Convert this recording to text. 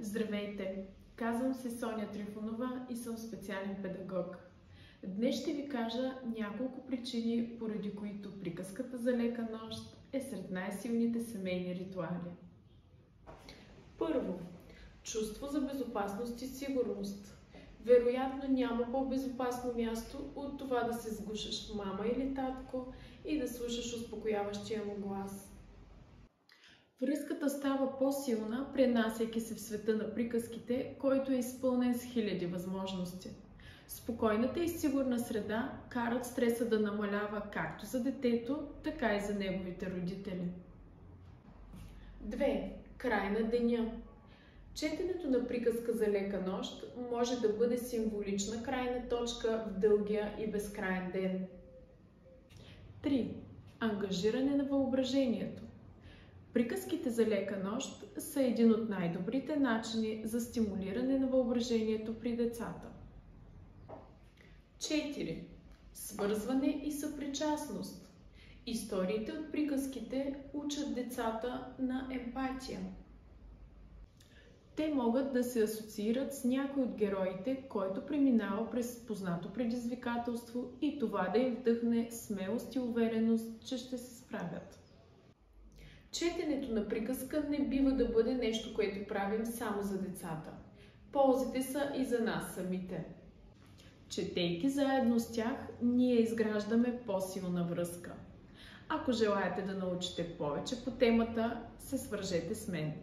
Здравейте! Казвам се Соня Трифонова и съм специален педагог. Днес ще ви кажа няколко причини, поради които приказката за лека нощ е сред най-силните семейни ритуали. Първо, чувство за безопасност и сигурност. Вероятно няма по-безопасно място от това да се сгушаш в мама или татко и да слушаш успокояващия му глас. Връзката става по-силна, пренасяйки се в света на приказките, който е изпълнен с хиляди възможности. Спокойната и сигурна среда карат стреса да намалява както за детето, така и за неговите родители. 2. Край на деня. Четенето на приказка за лека нощ може да бъде символична крайна точка в дългия и безкрайен ден. 3. Ангажиране на въображението. Приказките за лека нощ са един от най-добрите начини за стимулиране на въображението при децата. 4. Свързване и съпричастност. Историите от приказките учат децата на емпатия. Те могат да се асоциират с някой от героите, който преминава през познато предизвикателство и това да им вдъхне смелост и увереност, че ще се справят. Четенето на приказка не бива да бъде нещо, което правим само за децата. Ползите са и за нас самите. Четейки заедно с тях, ние изграждаме по-силна връзка. Ако желаете да научите повече по темата, се свържете с мен.